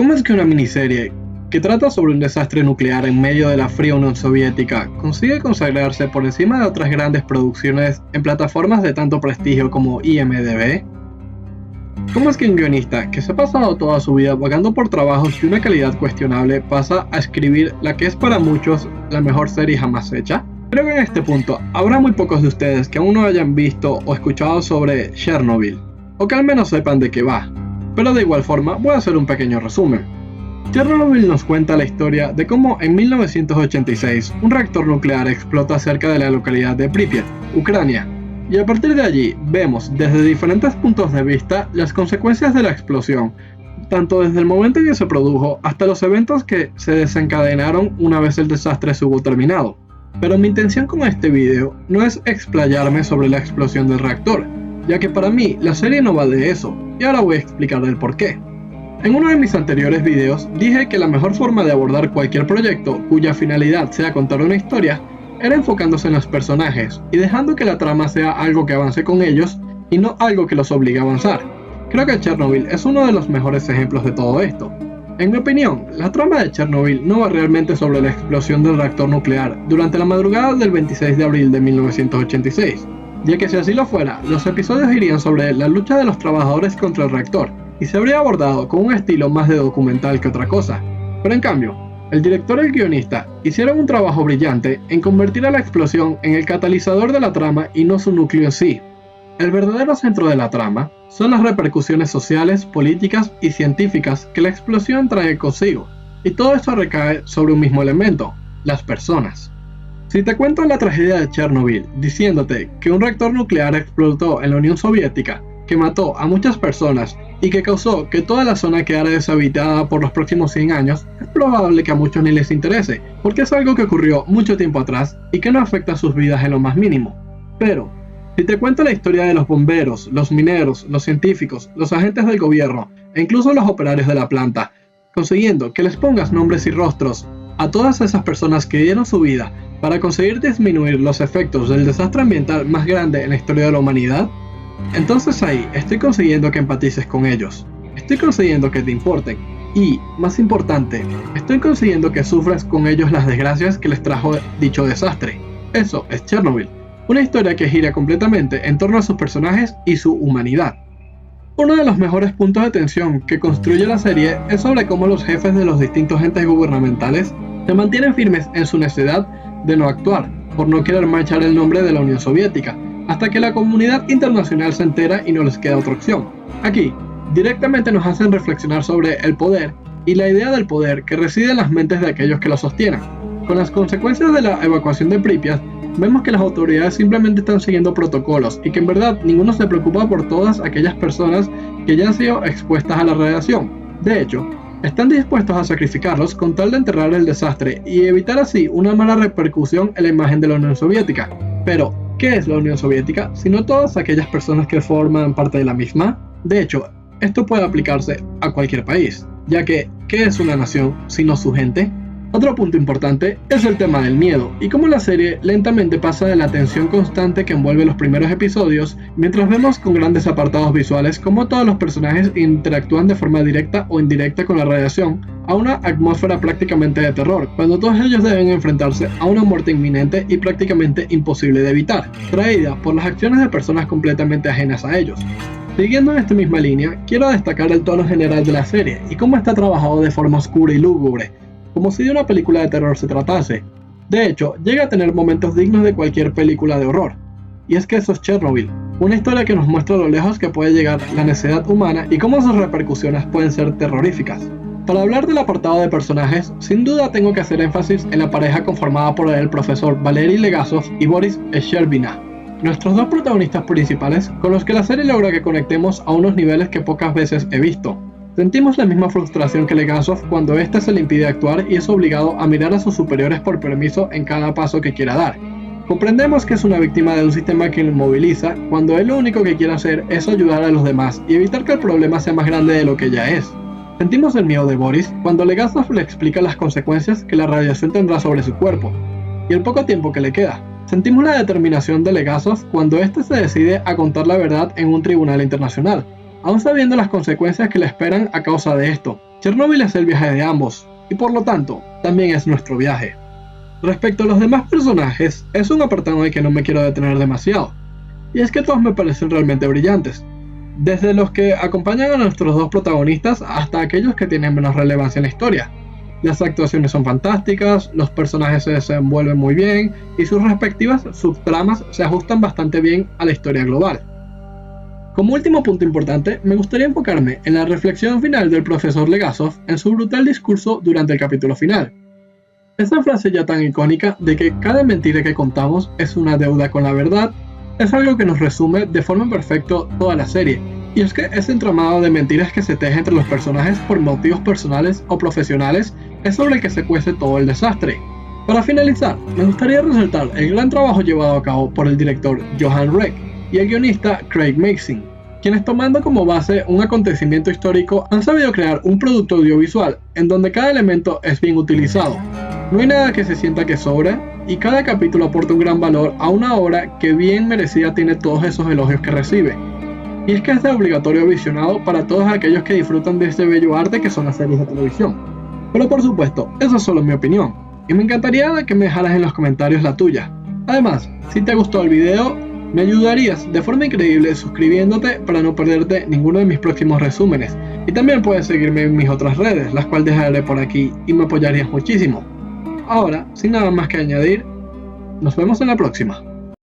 ¿Cómo es que una miniserie que trata sobre un desastre nuclear en medio de la fría Unión Soviética consigue consagrarse por encima de otras grandes producciones en plataformas de tanto prestigio como IMDb? ¿Cómo es que un guionista que se ha pasado toda su vida vagando por trabajos de una calidad cuestionable pasa a escribir la que es para muchos la mejor serie jamás hecha? Creo que en este punto habrá muy pocos de ustedes que aún no hayan visto o escuchado sobre Chernobyl, o que al menos sepan de qué va, pero de igual forma voy a hacer un pequeño resumen. Chernobyl nos cuenta la historia de cómo en 1986 un reactor nuclear explota cerca de la localidad de Pripyat, Ucrania, y a partir de allí vemos desde diferentes puntos de vista las consecuencias de la explosión, tanto desde el momento en que se produjo hasta los eventos que se desencadenaron una vez el desastre se hubo terminado. Pero mi intención con este video no es explayarme sobre la explosión del reactor, ya que para mí la serie no va de eso, y ahora voy a explicar el porqué. En uno de mis anteriores videos dije que la mejor forma de abordar cualquier proyecto cuya finalidad sea contar una historia era enfocándose en los personajes y dejando que la trama sea algo que avance con ellos y no algo que los obligue a avanzar. Creo que Chernobyl es uno de los mejores ejemplos de todo esto. En mi opinión, la trama de Chernobyl no va realmente sobre la explosión del reactor nuclear durante la madrugada del 26 de abril de 1986, ya que si así lo fuera, los episodios irían sobre la lucha de los trabajadores contra el reactor, y se habría abordado con un estilo más de documental que otra cosa. Pero en cambio, el director y el guionista hicieron un trabajo brillante en convertir a la explosión en el catalizador de la trama y no su núcleo en sí. El verdadero centro de la trama son las repercusiones sociales, políticas y científicas que la explosión trae consigo, y todo esto recae sobre un mismo elemento: las personas. Si te cuento la tragedia de Chernobyl diciéndote que un reactor nuclear explotó en la Unión Soviética, que mató a muchas personas y que causó que toda la zona quedara deshabitada por los próximos 100 años, es probable que a muchos ni les interese, porque es algo que ocurrió mucho tiempo atrás y que no afecta a sus vidas en lo más mínimo. Pero, si te cuento la historia de los bomberos, los mineros, los científicos, los agentes del gobierno e incluso los operarios de la planta, consiguiendo que les pongas nombres y rostros a todas esas personas que dieron su vida para conseguir disminuir los efectos del desastre ambiental más grande en la historia de la humanidad, entonces ahí estoy consiguiendo que empatices con ellos, estoy consiguiendo que te importen y, más importante, estoy consiguiendo que sufras con ellos las desgracias que les trajo dicho desastre. Eso es Chernobyl, una historia que gira completamente en torno a sus personajes y su humanidad. Uno de los mejores puntos de tensión que construye la serie es sobre cómo los jefes de los distintos entes gubernamentales se mantienen firmes en su necesidad de no actuar, por no querer manchar el nombre de la Unión Soviética, hasta que la comunidad internacional se entera y no les queda otra opción. Aquí, directamente nos hacen reflexionar sobre el poder y la idea del poder que reside en las mentes de aquellos que lo sostienen. Con las consecuencias de la evacuación de Pripyat, vemos que las autoridades simplemente están siguiendo protocolos y que en verdad ninguno se preocupa por todas aquellas personas que ya han sido expuestas a la radiación. De hecho, están dispuestos a sacrificarlos con tal de enterrar el desastre y evitar así una mala repercusión en la imagen de la Unión Soviética. Pero, ¿qué es la Unión Soviética, sino todas aquellas personas que forman parte de la misma? De hecho, esto puede aplicarse a cualquier país, ya que, ¿qué es una nación sino su gente? Otro punto importante es el tema del miedo, y cómo la serie lentamente pasa de la tensión constante que envuelve los primeros episodios, mientras vemos con grandes apartados visuales cómo todos los personajes interactúan de forma directa o indirecta con la radiación, a una atmósfera prácticamente de terror, cuando todos ellos deben enfrentarse a una muerte inminente y prácticamente imposible de evitar, traída por las acciones de personas completamente ajenas a ellos. Siguiendo en esta misma línea, quiero destacar el tono general de la serie y cómo está trabajado de forma oscura y lúgubre, como si de una película de terror se tratase. De hecho, llega a tener momentos dignos de cualquier película de horror. Y es que eso es Chernobyl, una historia que nos muestra lo lejos que puede llegar la necedad humana y cómo sus repercusiones pueden ser terroríficas. Para hablar del apartado de personajes, sin duda tengo que hacer énfasis en la pareja conformada por el profesor Valery Legasov y Boris Sherbina, nuestros dos protagonistas principales con los que la serie logra que conectemos a unos niveles que pocas veces he visto. Sentimos la misma frustración que Legasov cuando éste se le impide actuar y es obligado a mirar a sus superiores por permiso en cada paso que quiera dar. Comprendemos que es una víctima de un sistema que lo inmoviliza cuando él lo único que quiere hacer es ayudar a los demás y evitar que el problema sea más grande de lo que ya es. Sentimos el miedo de Boris cuando Legasov le explica las consecuencias que la radiación tendrá sobre su cuerpo y el poco tiempo que le queda. Sentimos la determinación de Legasov cuando éste se decide a contar la verdad en un tribunal internacional, aún sabiendo las consecuencias que le esperan a causa de esto. Chernobyl es el viaje de ambos, y por lo tanto, también es nuestro viaje. Respecto a los demás personajes, es un apartado en el que no me quiero detener demasiado, y es que todos me parecen realmente brillantes, desde los que acompañan a nuestros dos protagonistas hasta aquellos que tienen menos relevancia en la historia. Las actuaciones son fantásticas, los personajes se desenvuelven muy bien y sus respectivas subtramas se ajustan bastante bien a la historia global. Como último punto importante, me gustaría enfocarme en la reflexión final del profesor Legasov en su brutal discurso durante el capítulo final. Esa frase ya tan icónica de que cada mentira que contamos es una deuda con la verdad es algo que nos resume de forma perfecta toda la serie, y es que ese entramado de mentiras que se teje entre los personajes por motivos personales o profesionales es sobre el que se cuece todo el desastre. Para finalizar, me gustaría resaltar el gran trabajo llevado a cabo por el director Johan Reck y el guionista Craig Mazin, quienes tomando como base un acontecimiento histórico han sabido crear un producto audiovisual en donde cada elemento es bien utilizado. No hay nada que se sienta que sobra y cada capítulo aporta un gran valor a una obra que bien merecida tiene todos esos elogios que recibe. Y es que es de obligatorio visionado para todos aquellos que disfrutan de este bello arte que son las series de televisión. Pero por supuesto, eso es solo mi opinión, y me encantaría que me dejaras en los comentarios la tuya. Además, si te gustó el video, me ayudarías de forma increíble suscribiéndote para no perderte ninguno de mis próximos resúmenes, y también puedes seguirme en mis otras redes, las cuales dejaré por aquí y me apoyarías muchísimo. Ahora, sin nada más que añadir, nos vemos en la próxima.